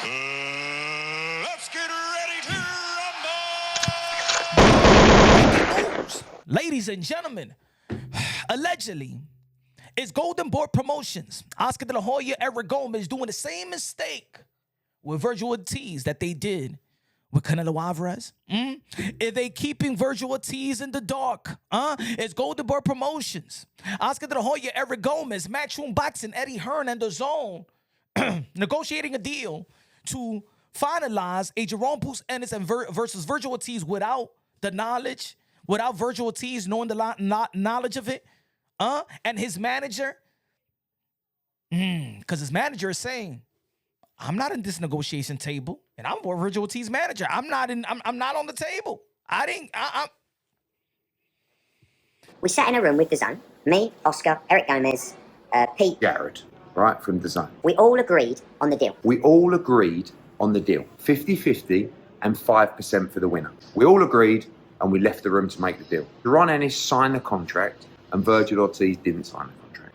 Let's get ready to rumble! Ladies and gentlemen, allegedly, it's Golden Boy Promotions. Oscar De La Hoya, Eric Gomez doing the same mistake with Vergil Ortiz that they did with Canelo Alvarez. Are they keeping Vergil Ortiz in the dark? It's Golden Boy Promotions. Oscar De La Hoya, Eric Gomez, Matchroom Boxing, Eddie Hearn, and DAZN negotiating a deal to finalize a Jaron Boots Ennis versus Vergil Ortiz without the knowledge, without Vergil Ortiz knowing the knowledge of it, and his manager, because his manager is saying, I'm not in this negotiation table, and I'm Vergil Ortiz's manager. I'm not on the table. We sat in a room with DAZN, me, Oscar, Eric Gomez, Pete, Jaron, right, from DAZN. We all agreed on the deal. We all agreed on the deal. 50-50 and 5% for the winner. We all agreed and we left the room to make the deal. Jaron Ennis signed the contract and Vergil Ortiz didn't sign the contract.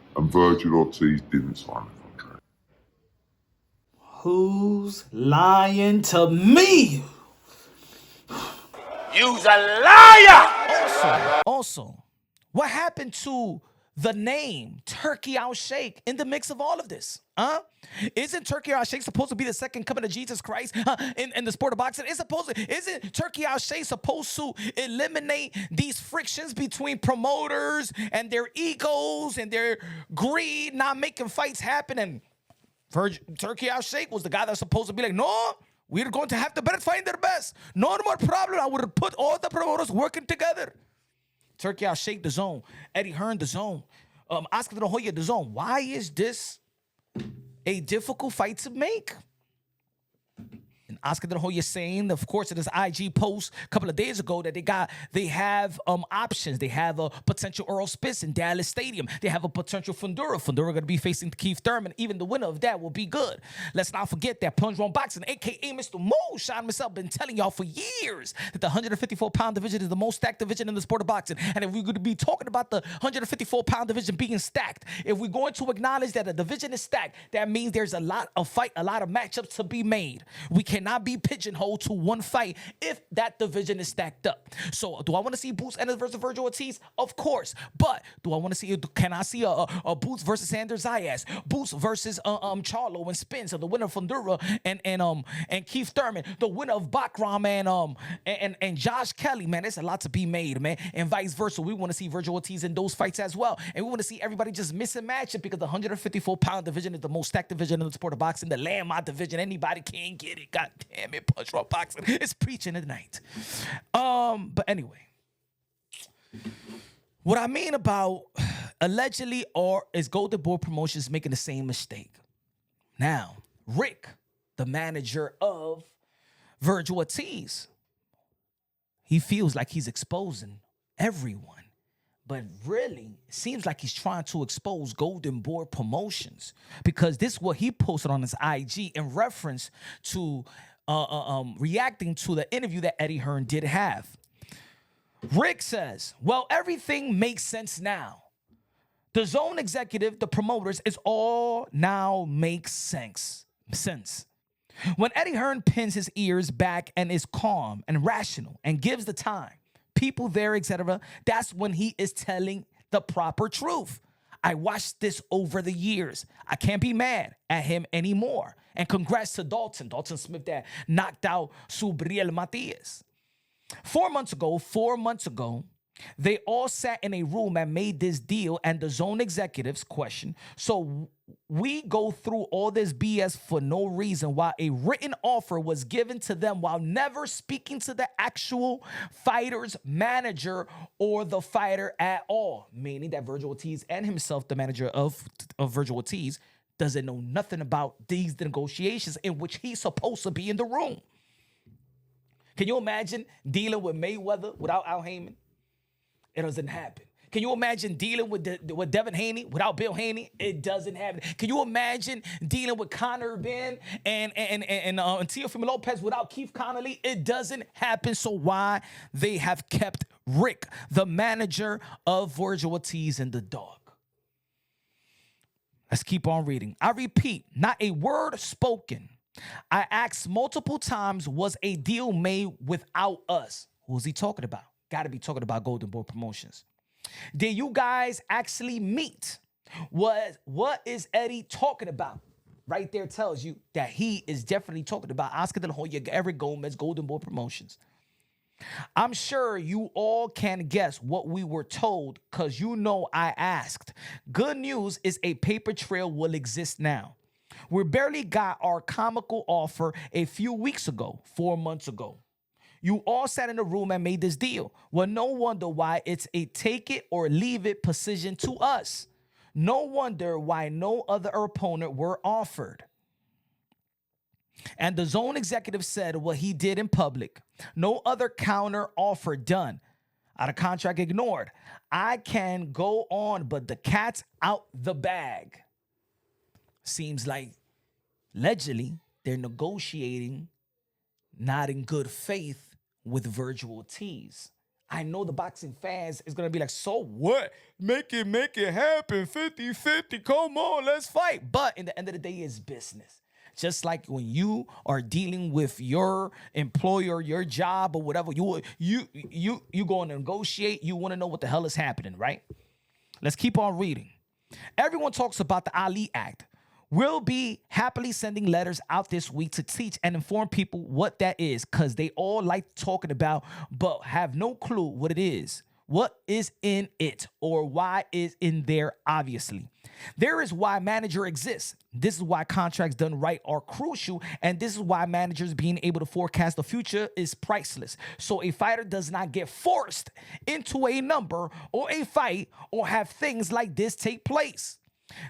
Who's lying to me? You's a liar! Also, what happened to the name Turkey Al Sheikh in the mix of all of this? Isn't Turkey Al Sheikh supposed to be the second coming of Jesus Christ in the sport of boxing? Isn't Turkey Al Sheikh supposed to eliminate these frictions between promoters and their egos and their greed, not making fights happen? And Turkey Al Sheikh was the guy that's supposed to be like, no, we're going to have to better find their best. No more problem. I would have put all the promoters working together. Turkey Al Sheikh, DAZN. Eddie Hearn, DAZN. Oscar De La Hoya, DAZN. Why is this a difficult fight to make? And Oscar De La Hoya saying, of course, in his IG post a couple of days ago that they have options. They have a potential Earl Spitz in Dallas Stadium. They have a potential Fundura. Fundura going to be facing Keith Thurman. Even the winner of that will be good. Let's not forget that Plunge Wrong Boxing, a.k.a. Mr. Mo, Sean myself, been telling y'all for years that the 154-pound division is the most stacked division in the sport of boxing. And if we're going to be talking about the 154-pound division being stacked, if we're going to acknowledge that a division is stacked, that means there's a lot of matchups to be made. We cannot be pigeonholed to one fight if that division is stacked up. So do I want to see Boots Ennis versus Vergil Ortiz? Of course. But do I want to see, can I see a Boots versus Sanders Zayas? Boots versus Charlo and Spence, so the winner of Fundura and Keith Thurman, the winner of Bakram and Josh Kelly, man, there's a lot to be made, man. And vice versa. We want to see Vergil Ortiz in those fights as well. And we want to see everybody just miss and match it because the 154-pound division is the most stacked division in the sport of boxing. The landmine division, anybody can get it. God damn it, Punch Rock Boxing. It's preaching tonight. But anyway, what I mean about allegedly or is Golden Boy Promotions making the same mistake. Now, Rick, the manager of Vergil Ortiz, he feels like he's exposing everyone. But really, it seems like he's trying to expose Golden Boy Promotions because this is what he posted on his IG in reference to reacting to the interview that Eddie Hearn did have. Rick says, well, everything makes sense now. The DAZN executive, the promoters, is all now makes sense. When Eddie Hearn pins his ears back and is calm and rational and gives the time, people there, etc., that's when he is telling the proper truth. I watched this over the years. I can't be mad at him anymore. And congrats to Dalton Smith that knocked out Subriel Matias. 4 months ago, they all sat in a room and made this deal, and the DAZN executives question, so we go through all this BS for no reason while a written offer was given to them while never speaking to the actual fighter's manager or the fighter at all, meaning that Vergil Ortiz and himself, the manager of Vergil Ortiz, doesn't know nothing about these negotiations in which he's supposed to be in the room. Can you imagine dealing with Mayweather without Al Heyman? It doesn't happen. Can you imagine dealing with Devin Haney without Bill Haney? It doesn't happen. Can you imagine dealing with Conor Ben and Teofimo Lopez without Keith Connolly? It doesn't happen. So why they have kept Rick, the manager of Vergil Ortiz, in the dark? Let's keep on reading. I repeat, not a word spoken I asked multiple times, was a deal made without us? Who's he talking about? Got to be talking about Golden Boy Promotions. Did you guys actually meet? What is Eddie talking about? Right there tells you that he is definitely talking about Oscar De La Hoya, Eric Gomez, Golden Boy Promotions. I'm sure you all can guess what we were told because you know I asked. Good news is a paper trail will exist now. We barely got our comical offer a few weeks ago, 4 months ago. You all sat in the room and made this deal. Well, no wonder why it's a take it or leave it position to us. No wonder why no other opponent were offered. And the zone executive said what he did in public. No other counter offer done. Out of contract ignored. I can go on, but the cat's out the bag. Seems like allegedly they're negotiating not in good faith with Vergil Ortiz. I know the boxing fans is going to be like, so what? Make it happen. 50-50. Come on, let's fight. But in the end of the day, it's business. Just like when you are dealing with your employer, your job or whatever, you go and negotiate, you want to know what the hell is happening, right? Let's keep on reading. Everyone talks about the Ali Act. We'll be happily sending letters out this week to teach and inform people what that is because they all like talking about but have no clue what it is. What is in it or why is in there, obviously. There is why manager exists. This is why contracts done right are crucial, and this is why managers being able to forecast the future is priceless. So a fighter does not get forced into a number or a fight or have things like this take place.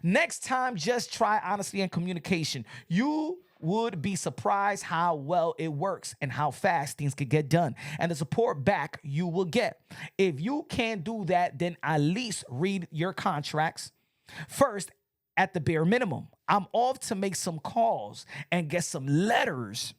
Next time, just try honesty and communication. You would be surprised how well it works and how fast things can get done and the support back you will get. If you can't do that, then at least read your contracts first at the bare minimum. I'm off to make some calls and get some letters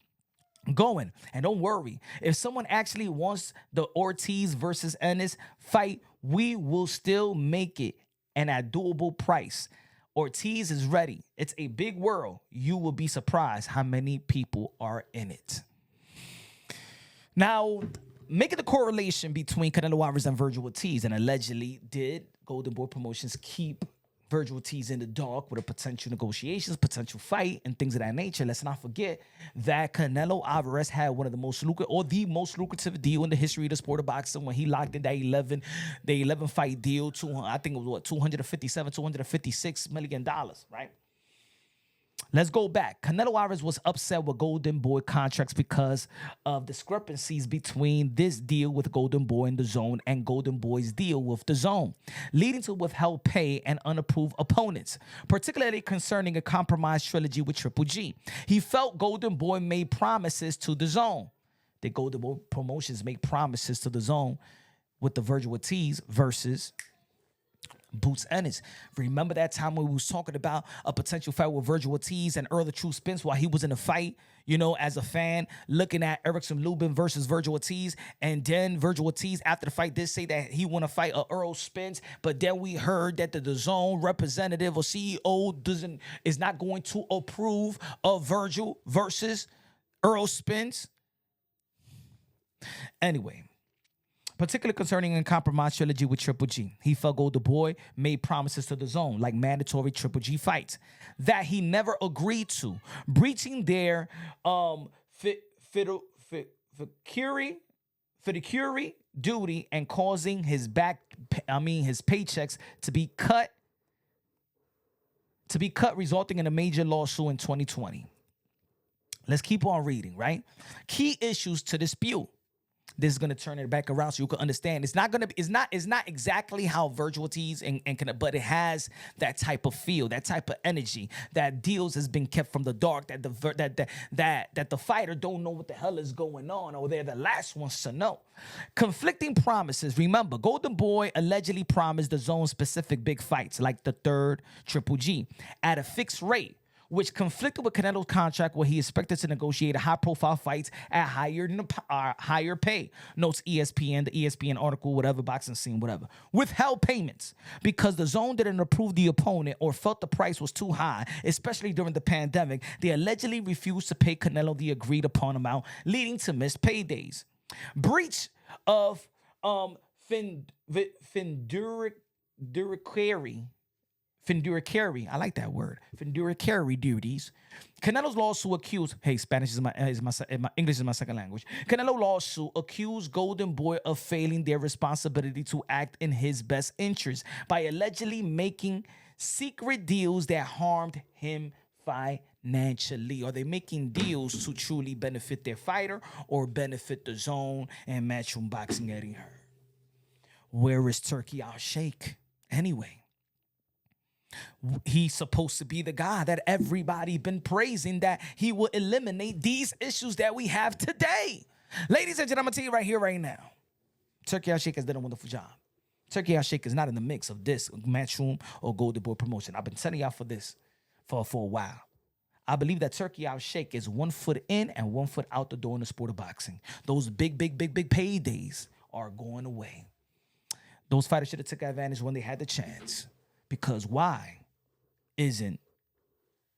going. And don't worry, if someone actually wants the Ortiz versus Ennis fight, we will still make it and at doable price. Ortiz is ready. It's a big world. You will be surprised how many people are in it. Now, making the correlation between Canelo Alvarez and Vergil Ortiz, and allegedly did Golden Boy Promotions keep Vergil Ortiz in the dark with a potential negotiations, potential fight, and things of that nature. Let's not forget that Canelo Alvarez had one of the most lucrative, or the most lucrative deal in the history of the sport of boxing when he locked in that 11 fight deal to, I think it was what, $256 million, right? Let's go back. Canelo Alvarez was upset with Golden Boy contracts because of discrepancies between this deal with Golden Boy and DAZN and Golden Boy's deal with DAZN, leading to withheld pay and unapproved opponents, particularly concerning a compromise trilogy with Triple G. He felt Golden Boy made promises to DAZN. Did Golden Boy Promotions make promises to DAZN with the Vergil Ortiz versus Boots Ennis? Remember that time when we was talking about a potential fight with Vergil Ortiz and Earl the True Spence while he was in the fight, you know, as a fan, looking at Erickson Lubin versus Vergil Ortiz, and then Vergil Ortiz after the fight did say that he want to fight Earl Spence, but then we heard that the DAZN representative or CEO is not going to approve of Vergil versus Earl Spence. Anyway, particularly concerning a compromise trilogy with Triple G. He felt Golden Boy made promises to DAZN, like mandatory Triple G fights, that he never agreed to, breaching their fiduciary duty and causing his paychecks to be cut, resulting in a major lawsuit in 2020. Let's keep on reading, right? Key issues to dispute. This is gonna turn it back around so you can understand. It's not exactly how Vergil Ortiz but it has that type of feel, that type of energy. That deals has been kept from the dark. That the fighter don't know what the hell is going on, or they're the last ones to know. Conflicting promises. Remember, Golden Boy allegedly promised DAZN specific big fights, like the third Triple G, at a fixed rate, which conflicted with Canelo's contract where he expected to negotiate high-profile fights at higher pay. Notes ESPN, the ESPN article, whatever, boxing scene, whatever. Withheld payments because the zone didn't approve the opponent or felt the price was too high, especially during the pandemic. They allegedly refused to pay Canelo the agreed upon amount, leading to missed paydays. Breach of Fiduciary, I like that word. Fiduciary duties. Canelo's lawsuit accused. Hey, Spanish is my English is my second language. Canelo lawsuit accused Golden Boy of failing their responsibility to act in his best interest by allegedly making secret deals that harmed him financially. Are they making deals to truly benefit their fighter or benefit the zone and Matchroom Boxing Eddie Hearn? Where is Turkey Al Sheikh anyway? He's supposed to be the guy that everybody been praising, that he will eliminate these issues that we have today. Ladies and gentlemen, I'm gonna tell you right here, right now, Turkey Al Sheikh has done a wonderful job. Turkey Al Sheikh is not in the mix of this Matchroom or Golden Boy promotion. I've been telling y'all for this for a while. I believe that Turkey Al Sheikh is 1 foot in and 1 foot out the door in the sport of boxing. Those big paydays are going away. Those fighters should have took advantage when they had the chance. Because why isn't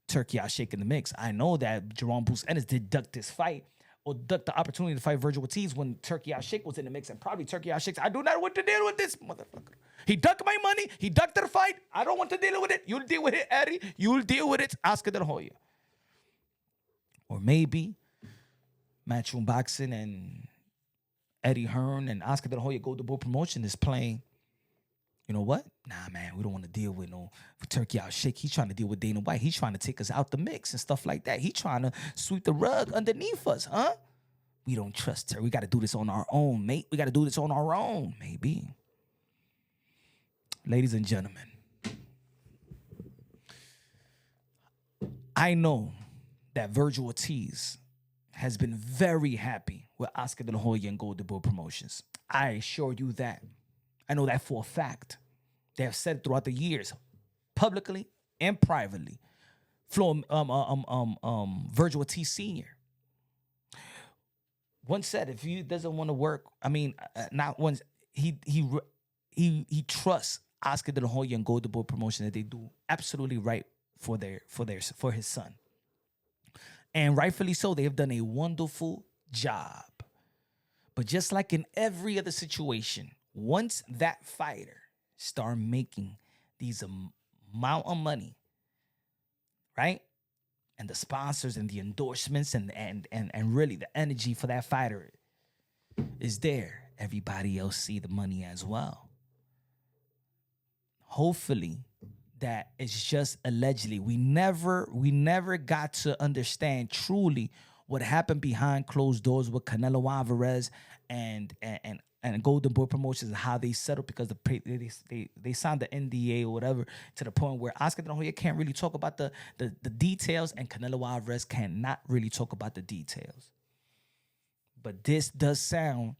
Turkey Al Sheikh in the mix? I know that Jaron Boots Ennis did duck this fight or duck the opportunity to fight Vergil Ortiz when Turkey Al Sheikh was in the mix, and probably Turkey Al Sheikh said, I do not want to deal with this motherfucker. He ducked my money. He ducked the fight. I don't want to deal with it. You'll deal with it, Eddie. You'll deal with it, Oscar De La Hoya. Or maybe Matchroom Boxing and Eddie Hearn and Oscar De La Hoya Golden Boy promotion is playing. You know what? Nah, man, we don't want to deal with Turkey Al Sheikh. He's trying to deal with Dana White. He's trying to take us out the mix and stuff like that. He's trying to sweep the rug underneath us, huh? We don't trust her. We got to do this on our own, mate. We got to do this on our own, maybe. Ladies and gentlemen, I know that Vergil Ortiz has been very happy with Oscar De La Hoya and Golden Boy Promotions. I assure you that. I know that for a fact. They have said throughout the years, publicly and privately. Vergil Ortiz Sr. once said, if he doesn't want to work, not once, he trusts Oscar De La Hoya and Golden Boy Promotion that they do absolutely right for his son. And rightfully so, they have done a wonderful job. But just like in every other situation, once that fighter start making these amount of money, right? And the sponsors and the endorsements and really the energy for that fighter is there, everybody else see the money as well. Hopefully that is just allegedly. We never got to understand truly what happened behind closed doors with Canelo Alvarez and Golden Boy Promotions and how they settled, because they signed the NDA or whatever, to the point where Oscar De La Hoya can't really talk about the details and Canelo Alvarez cannot really talk about the details. But this does sound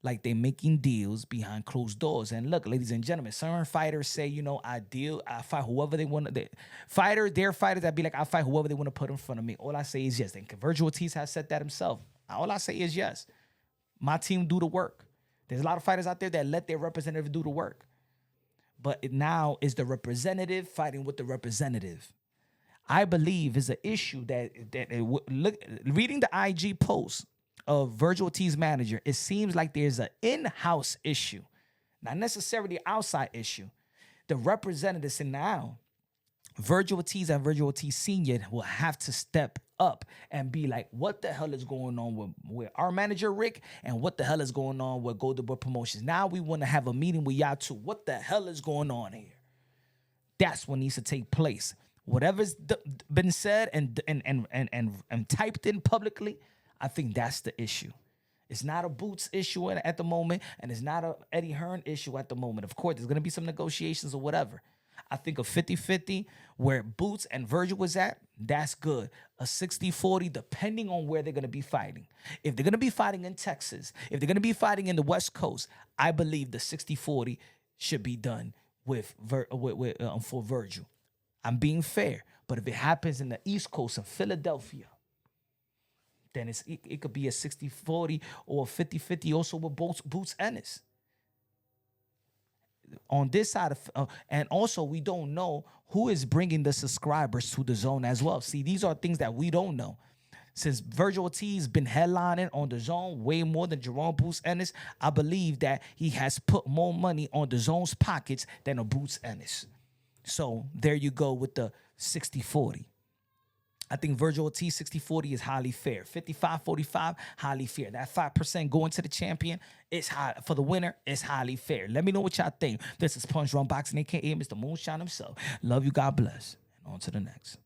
like they're making deals behind closed doors. And look, ladies and gentlemen, certain fighters say, I fight whoever they want. They're fighters that be like, I fight whoever they want to put in front of me. All I say is yes. And Vergil Ortiz has said that himself. All I say is yes. My team do the work. There's a lot of fighters out there that let their representative do the work. But now is the representative fighting with the representative. I believe is an issue that reading the IG post of Vergil Ortiz's manager, it seems like there's an in-house issue, not necessarily outside issue. The representatives, and now Vergil Ortiz and Vergil Ortiz Sr. will have to step up and be like, what the hell is going on with our manager Rick, and what the hell is going on with Golden Boy Promotions? Now we want to have a meeting with y'all too. What the hell is going on here? That's what needs to take place. Whatever's been said and typed in publicly, I think that's the issue. It's not a Boots issue at the moment, and it's not a Eddie Hearn issue at the moment. Of course, there's going to be some negotiations or whatever. I think a 50-50 where Boots and Vergil was at, that's good. A 60-40, depending on where they're going to be fighting. If they're going to be fighting in Texas, if they're going to be fighting in the West Coast, I believe the 60-40 should be done for Vergil. I'm being fair. But if it happens in the East Coast in Philadelphia, then it could be a 60-40 or a 50-50 also with Boots Ennis. On this side of, and also we don't know who is bringing the subscribers to the zone as well. See, these are things that we don't know. Since Vergil Ortiz been headlining on the zone way more than Jaron Boots Ennis, I believe that he has put more money on the zone's pockets than a Boots Ennis. So there you go with the 60-40. I think Vergil Ortiz 60-40 is highly fair. 55-45, highly fair. That 5% going to the champion is high. For the winner, it's highly fair. Let me know what y'all think. This is Punch Drunk Boxing, a.k.a. Mr. Moonshine himself. Love you. God bless. And on to the next.